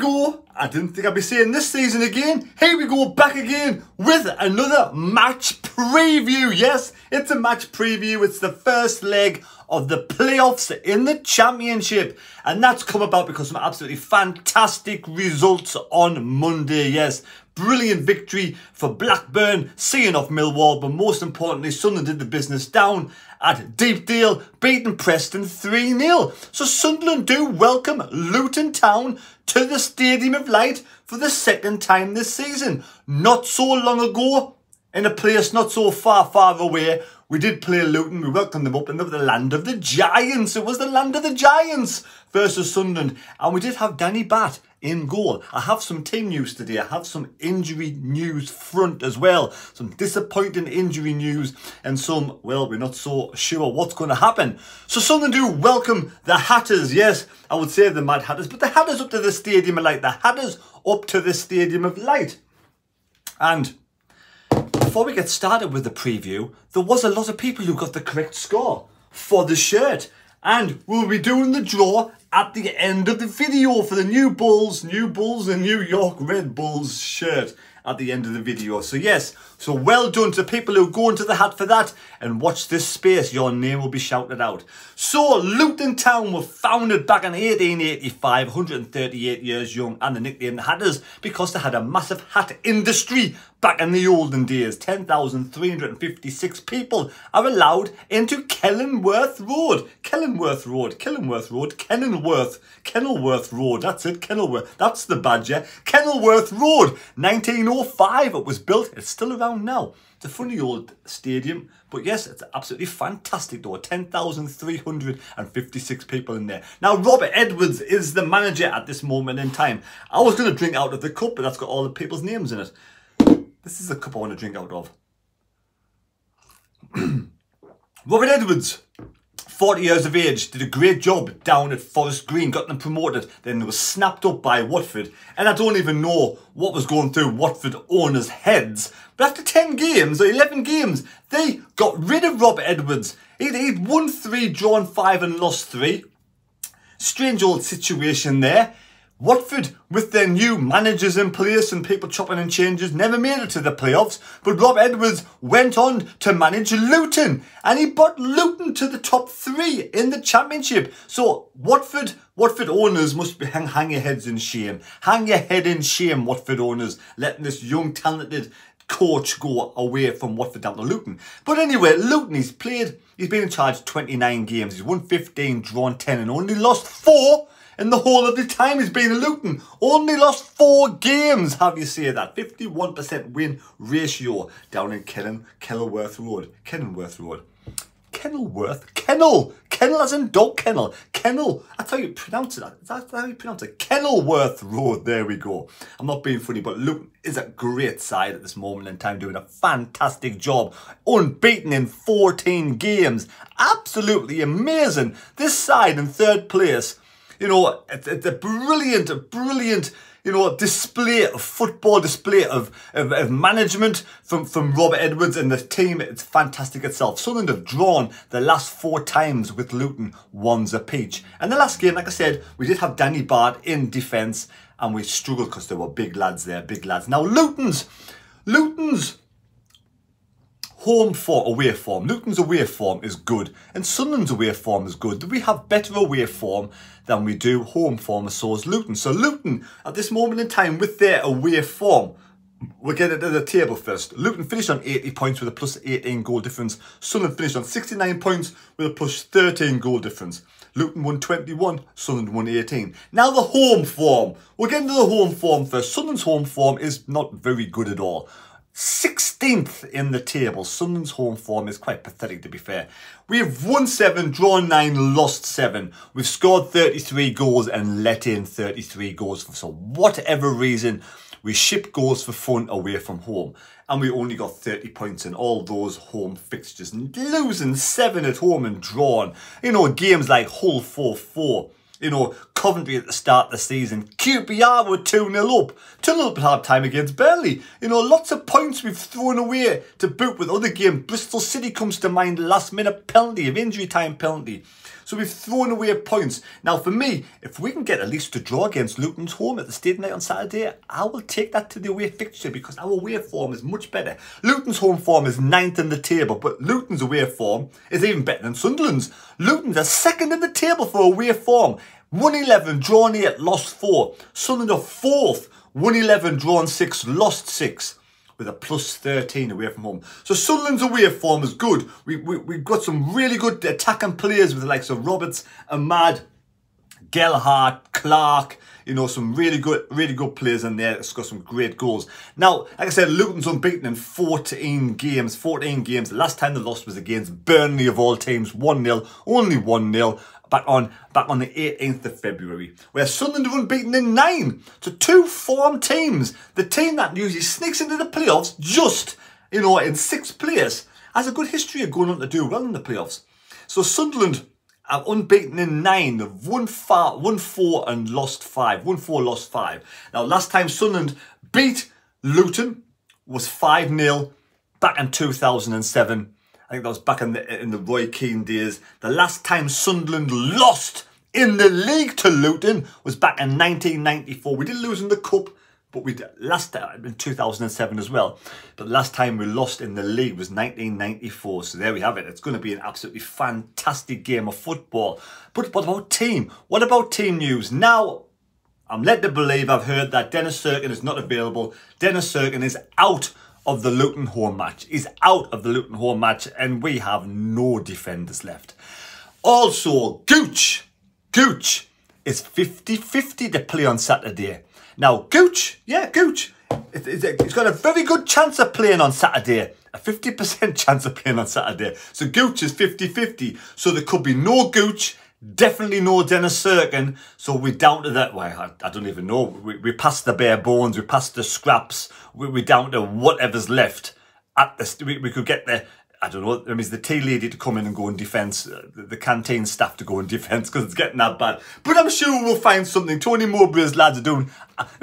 go. I didn't think I'd be saying this season again. Here we go back again with another match preview. Yes, it's a match preview. It's the first leg of the playoffs in the Championship. And that's come about because of some absolutely fantastic results on Monday. Yes, brilliant victory for Blackburn, seeing off Millwall. But most importantly, Sunderland did the business down at Deepdale, beating Preston 3-0. So Sunderland do welcome Luton Town to the Stadium of Light for the second time this season. Not so long ago, in a place not so far away, we did play Luton. We welcomed them up in the land of the Giants. It was the land of the Giants versus Sunderland. And we did have Danny Batt in goal. I have some team news today. I have some injury news front as well. Some disappointing injury news and some, well, we're not so sure what's going to happen. So Sunderland do welcome the Hatters. Yes, I would say the Mad Hatters, but the Hatters up to the Stadium of Light. The Hatters up to the Stadium of Light. And before we get started with the preview, there was a lot of people who got the correct score for the shirt. And we'll be doing the draw at the end of the video for the New Bulls and New York Red Bulls shirt at the end of the video. So yes, so well done to people who go into the hat for that and watch this space. Your name will be shouted out. So Luton Town were founded back in 1885, 138 years young, and the nickname the Hatters because they had a massive hat industry back in the olden days. 10,356 people are allowed into Kenilworth Road. Kenilworth Road. That's it, Kenilworth. That's the badger. Kenilworth Road. 1905 it was built. It's still around now. It's a funny old stadium, but yes, it's absolutely fantastic though. 10,356 people in there. Now, Robert Edwards is the manager at this moment in time. I was going to drink out of the cup, but that's got all the people's names in it. This is the cup I want to drink out of. Robert Edwards, 40 years of age, did a great job down at Forest Green, got them promoted, then they were snapped up by Watford. And I don't even know what was going through Watford owners' heads. But after 10 games, or 11 games, they got rid of Robert Edwards. He'd won 3, drawn 5 and lost 3. Strange old situation there. Watford, with their new managers in place and people chopping and changes, never made it to the playoffs. But Rob Edwards went on to manage Luton. And he brought Luton to the top 3 in the Championship. So Watford owners must be hang your heads in shame. Hang your head in shame, Watford owners, letting this young, talented coach go away from Watford down to Luton. But anyway, Luton, he's been in charge 29 games. He's won 15, drawn 10 and only lost 4. In the whole of the time he's been in Luton. Only lost 4 games, have you say that. 51% win ratio down in Kenilworth Road. Kennel as in dog kennel. Kennel, that's how you pronounce it. That's how you pronounce it. Kenilworth Road, there we go. I'm not being funny, but Luton is a great side at this moment in time, doing a fantastic job. Unbeaten in 14 games. Absolutely amazing. This side in 3rd place. You know, it's a brilliant, you know, display of football, display of management from Robert Edwards and the team. It's fantastic itself. Sunderland have drawn the last 4 times with Luton, 1's apiece. And the last game, like I said, we did have Danny Batt in defence and we struggled because there were big lads there, big lads. Now, Luton's away form. Luton's away form is good. And Sunderland's away form is good. We have better away form than we do home form, and so is Luton. So Luton, at this moment in time, with their away form, we'll get into the table first. Luton finished on 80 points with a plus 18 goal difference. Sunderland finished on 69 points with a plus 13 goal difference. Luton won 21, Sunderland won 18. Now the home form. We'll get into the home form first. Sunderland's home form is not very good at all. 16th in the table. Sunderland's home form is quite pathetic, to be fair. We've won 7, drawn 9, lost 7. We've scored 33 goals and let in 33 goals for whatever reason. We ship goals for fun away from home. And we only got 30 points in all those home fixtures. And losing 7 at home and drawn. You know, games like Hull 4-4. You know, Coventry at the start of the season. QPR were 2-0 up. 2-0 up at half time against Burnley. You know, lots of points we've thrown away to boot with other games. Bristol City comes to mind, last minute penalty, of injury time penalty. So we've thrown away points. Now for me, if we can get at least a draw against Luton's home at the Stadium night on Saturday, I will take that to the away fixture because our away form is much better. Luton's home form is 9th in the table, but Luton's away form is even better than Sunderland's. Luton's are 2nd in the table for away form. Won 11, drawn 8, lost 4. Sunderland are 4th, won 11, drawn 6, lost 6. With a plus 13 away from home. So Sunderland's away form is good. We've got some really good attacking players with the likes of Roberts, Ahmad, Gelhardt, Clark, you know, some really good players in there. It's got some great goals. Now, like I said, Luton's unbeaten in 14 games. The last time they lost was against Burnley of all teams, 1-0, only 1-0. Back on the 18th of February, where Sunderland are unbeaten in 9. So 2 form teams. The team that usually sneaks into the playoffs just, you know, in 6th place, has a good history of going on to do well in the playoffs. So Sunderland are unbeaten in 9. They've won 4 and lost 5. Won 4, lost 5. Now, last time Sunderland beat Luton was 5-0 back in 2007. I think that was back in the Roy Keane days. The last time Sunderland lost in the league to Luton was back in 1994. We did lose in the Cup, but we last time in 2007 as well. But the last time we lost in the league was 1994. So there we have it. It's going to be an absolutely fantastic game of football. But what about team? What about team news? Now, I'm led to believe, I've heard that Dennis Serkin is not available. Dennis Serkin is out of the Luton home match. He's out of the Luton home match and we have no defenders left. Also, Gooch is 50-50 to play on Saturday. Now, Gooch, he's got a very good chance of playing on Saturday. A 50% chance of playing on Saturday. So Gooch is 50-50. So there could be no Gooch, definitely no Dennis Serkin. So we're down to that. Well, I don't even know. We passed the bare bones. We passed the scraps. We're down to whatever's left. We could get the, I don't know, I mean, the tea lady to come in and go in defence. The canteen staff to go in defence because it's getting that bad. But I'm sure we'll find something. Tony Mowbray's lads are doing.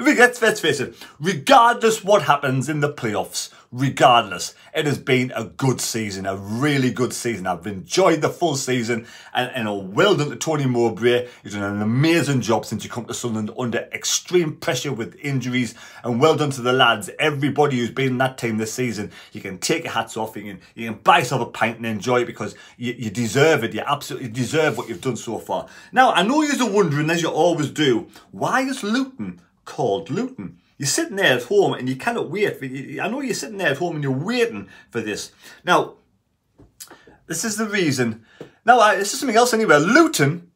Let's face it. Regardless what happens in the playoffs, regardless, it has been a good season, a really good season. I've enjoyed the full season and well done to Tony Mowbray. He's done an amazing job since you come to Sunderland under extreme pressure with injuries, and well done to the lads. Everybody who's been in that team this season, you can take your hats off, you can buy yourself a pint and enjoy it because you deserve it. You absolutely deserve what you've done so far. Now, I know you're wondering, as you always do, why is Luton called Luton? You're sitting there at home and you cannot wait. I know you're sitting there at home and you're waiting for this. Now, this is the reason. Now, this is something else anyway. Luton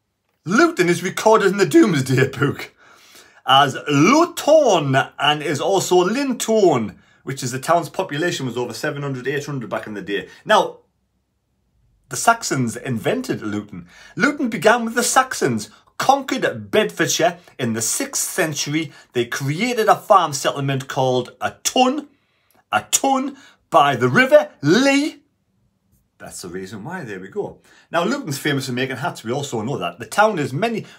is recorded in the Doomsday Book as Luton and is also Linton, which is the town's population was over 700, 800 back in the day. Now, the Saxons invented Luton. Luton began with the Saxons. Conquered Bedfordshire in the 6th century. They created a farm settlement called a tun by the River Lee. That's the reason why. There we go. Now, Luton's famous for making hats. We also know that. The town is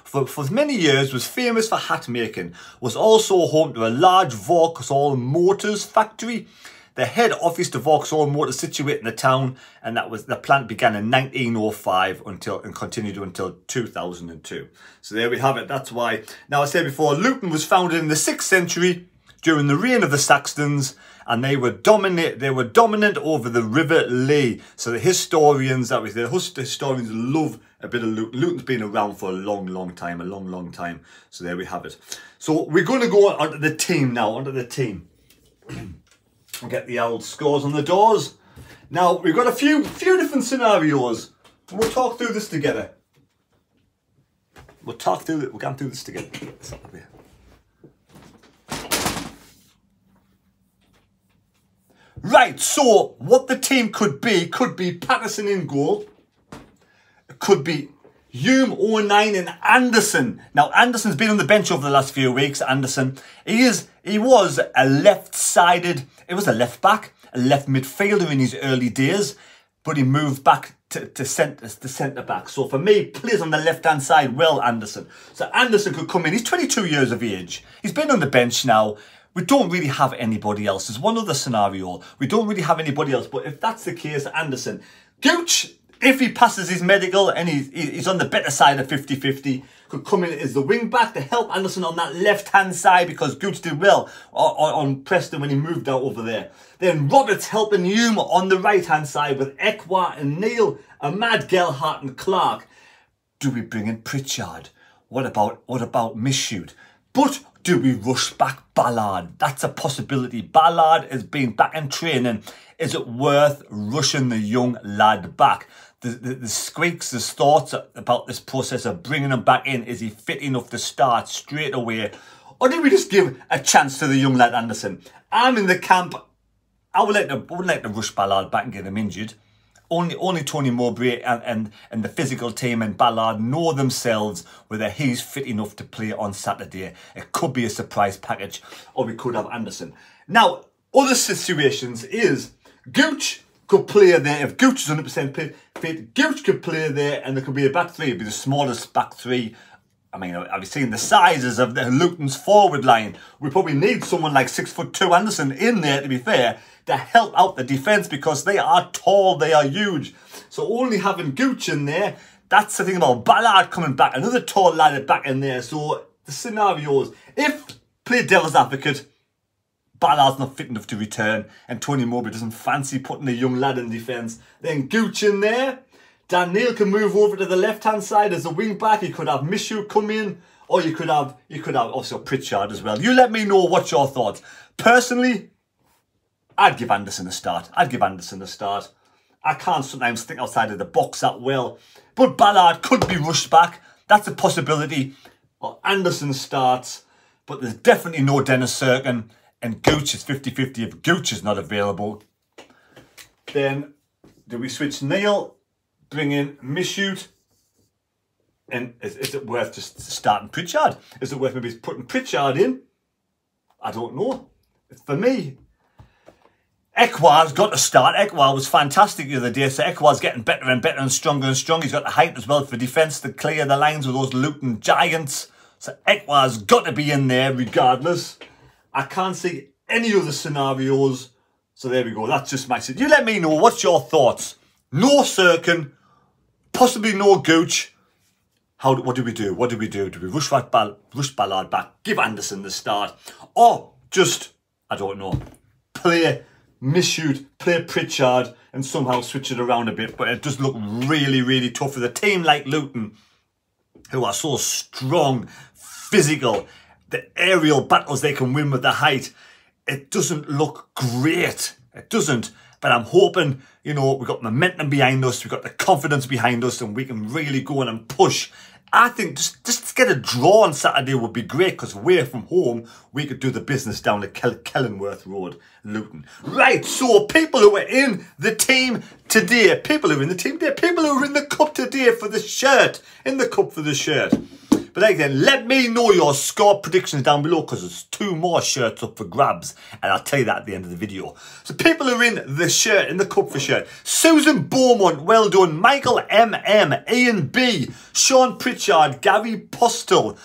for many years was famous for hat making. Was also home to a large Vauxhall Motors factory. The head office to Vauxhall Motors situated in the town, and that was the plant began in 1905 and continued until 2002. So there we have it. That's why. Now, I said before, Luton was founded in the 6th century during the reign of the Saxons, and they were dominant over the River Lee. So the historians, historians love a bit of Luton. Luton's been around for a long time. So there we have it. So we're going to go on to the team now. Onto the team. We'll get the old scores on the doors. Now, we've got a few different scenarios. We'll talk through this together. We're going through this together. Right, so what the team could be Patterson in goal. It could be Hume, O'Neill and Anderson. Now, Anderson's been on the bench over the last few weeks. Anderson, he was a left-sided, it was a left back, a left midfielder in his early days, but he moved back to centre back. So for me, plays on the left-hand side well, Anderson. So Anderson could come in. He's 22 years of age. He's been on the bench now. We don't really have anybody else. There's one other scenario. We don't really have anybody else, but if that's the case, Anderson. Gooch If he passes his medical and he's on the better side of 50-50, could come in as the wing back to help Anderson on that left-hand side because Gooch did well on Preston when he moved out over there. Then Roberts helping Hume on the right-hand side with Ekwa and Neil, Ahmad, Gelhardt and Clark. Do we bring in Pritchard? What about Mishoot? But do we rush back Ballard? That's a possibility. Ballard has been back in training. Is it worth rushing the young lad back? The squeaks, the thoughts about this process of bringing him back in. Is he fit enough to start straight away? Or do we just give a chance to the young lad Anderson? I'm in the camp. I would like to rush Ballard back and get him injured. Only Tony Mowbray and the physical team and Ballard know themselves whether he's fit enough to play on Saturday. It could be a surprise package, or we could have Anderson. Now, other situations is Gooch could play there. If Gooch is 100% fit, Gooch could play there and there could be a back three. It'd be the smallest back three. I mean, I've seen the sizes of the Luton's forward line. We probably need someone like 6'2" Anderson in there, to be fair, to help out the defence because they are tall, they are huge. So only having Gooch in there, that's the thing about Ballard coming back. Another tall lad back in there. So the scenarios, if play devil's advocate, Ballard's not fit enough to return and Tony Mowbray doesn't fancy putting a young lad in defence, then Gooch in there. Dan Neil can move over to the left-hand side as a wing-back. You could have Mishu come in, or you could have also Pritchard as well. You let me know what's your thoughts. Personally, I'd give Anderson a start. I can't sometimes think outside of the box that well. But Ballard could be rushed back. That's a possibility. Or Anderson starts. But there's definitely no Dennis Serkin. And Gooch is 50-50 if Gooch is not available. Then, do we switch Neil? Bring in Mishoot, and is it worth just starting Pritchard? Is it worth maybe putting Pritchard in? I don't know. For me, Ekwa's got to start. Ekwa was fantastic the other day, so Ekwa's getting better and better and stronger and stronger. He's got the height as well for defence to clear the lines with those Luton giants. So Ekwa's got to be in there regardless. I can't see any other scenarios. So there we go. That's just my... You let me know. What's your thoughts? No Serkin, possibly no Gooch. What do we do? What do we do? Do we rush Ballard back, give Anderson the start, or just, I don't know, play Mishoot, play Pritchard and somehow switch it around a bit? But it does look really, really tough for a team like Luton, who are so strong, physical, the aerial battles they can win with the height. It doesn't look great. It doesn't. But I'm hoping, you know, we've got momentum behind us, we've got the confidence behind us, and we can really go in and push. I think just to get a draw on Saturday would be great, because away from home, we could do the business down the Kellenworth Road, Luton. Right, so people who are in the team today, people who are in the cup today for the shirt, in the cup for the shirt. But again, let me know your score predictions down below, because there's 2 more shirts up for grabs, and I'll tell you that at the end of the video. So people are in the shirt, in the cup for shirt. Susan Beaumont, well done. Michael MM, Ian B, Sean Pritchard, Gary Postel.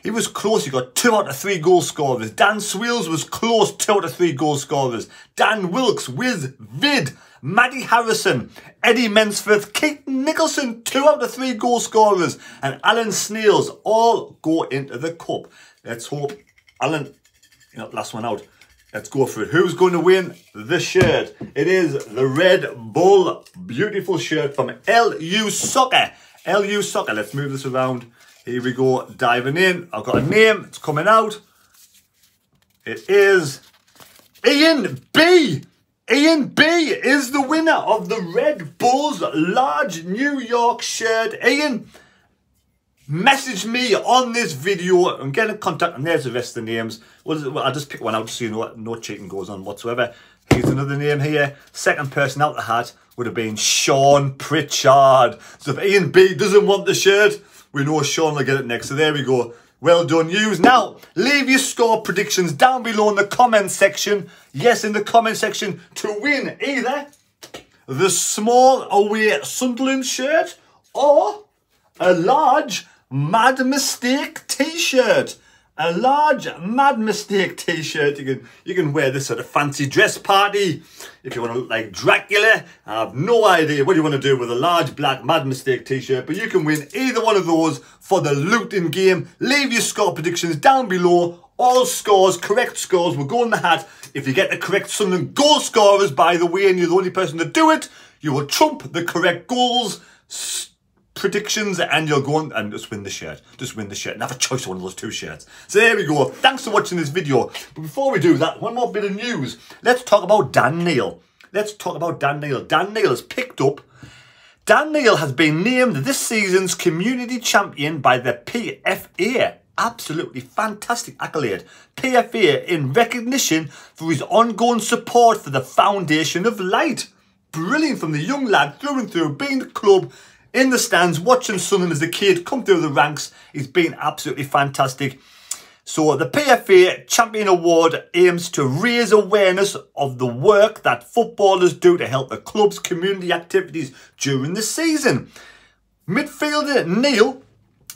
He was close, he got 2 out of 3 goal scorers. Dan Swills was close, 2 out of 3 goal scorers. Dan Wilkes, Wiz Vid, Maddie Harrison, Eddie Mensforth, Keaton Nicholson, 2 out of 3 goal scorers, and Alan Snails all go into the cup. Let's hope Alan, last one out. Let's go for it. Who's going to win the shirt? It is the Red Bull, beautiful shirt from LU Soccer. LU Soccer. Let's move this around. Here we go, diving in. I've got a name. It's coming out. It is Ian B. Ian B is the winner of the Red Bulls large New York shirt. Ian, message me on this video and get in contact, and there's the rest of the names. Well, I'll just pick one out so you know no cheating goes on whatsoever. Here's another name here. Second person out the hat would have been Sean Pritchard. So if Ian B doesn't want the shirt, we know Sean will get it next. So there we go. Well done, yous. Now, leave your score predictions down below in the comment section. Yes, in the comment section to win either the small away Sunderland shirt or a large Mad Mistake t-shirt. a large Mad Mistake t-shirt. You can wear this at a fancy dress party. If you want to look like Dracula, I have no idea what you want to do with a large black Mad Mistake t-shirt, but you can win either one of those for the Luton game. Leave your score predictions down below. All scores, correct scores, will go in the hat. If you get the correct Sunderland goal scorers, by the way, and you're the only person to do it, you will trump the correct goals predictions, and you'll go on and just win the shirt. Just win the shirt and have a choice of one of those two shirts. So there we go. Thanks for watching this video. But before we do that, one more bit of news. Let's talk about Dan Neil. Let's talk about Dan Neil. Dan Neil has picked up. Dan Neil has been named this season's community champion by the PFA. Absolutely fantastic accolade. PFA in recognition for his ongoing support for the Foundation of Light. Brilliant from the young lad through and through, being the club in the stands, watching Sunderland as a kid come through the ranks. He's been absolutely fantastic. So the PFA Champion Award aims to raise awareness of the work that footballers do to help the club's community activities during the season. Midfielder Neil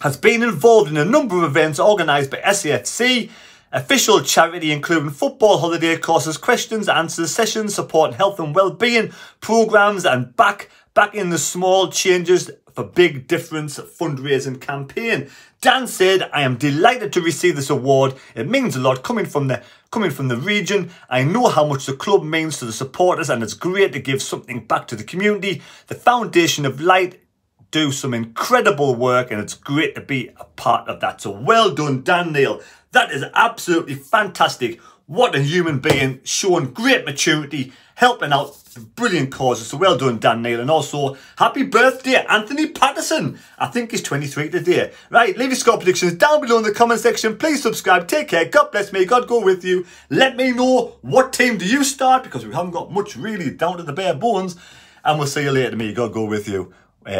has been involved in a number of events organised by SAFC, official charity including football holiday courses, questions, answers, sessions, supporting health and well-being programmes, and back in the small changes for big difference fundraising campaign. Dan said, "I am delighted to receive this award. It means a lot coming from the region. I know how much the club means to the supporters, and it's great to give something back to the community. The Foundation of Light do some incredible work, and it's great to be a part of that." So well done, Dan Neil. That is absolutely fantastic. What a human being, showing great maturity, helping out brilliant causes. So well done, Dan Neil. And also, happy birthday, Anthony Patterson. I think he's 23 today. Right, leave your score predictions down below in the comment section. Please subscribe. Take care. God bless me. God go with you. Let me know what team do you start, because we haven't got much really down to the bare bones. And we'll see you later. Me, God go with you.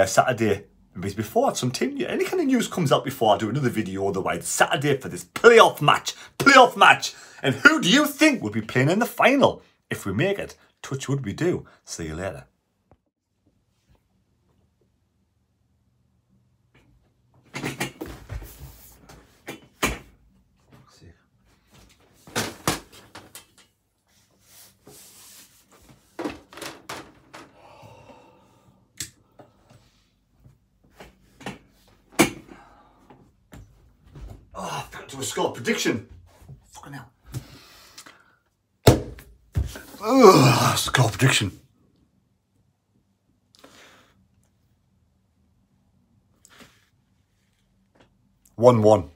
Saturday. Before I have some team, any kind of news comes out before I do another video, otherwise Saturday for this playoff match. And who do you think will be playing in the final if we make it? Touch wood we do. See you later. Oh, I forgot to do a score prediction. Fucking hell. Ugh, score prediction. 1-1.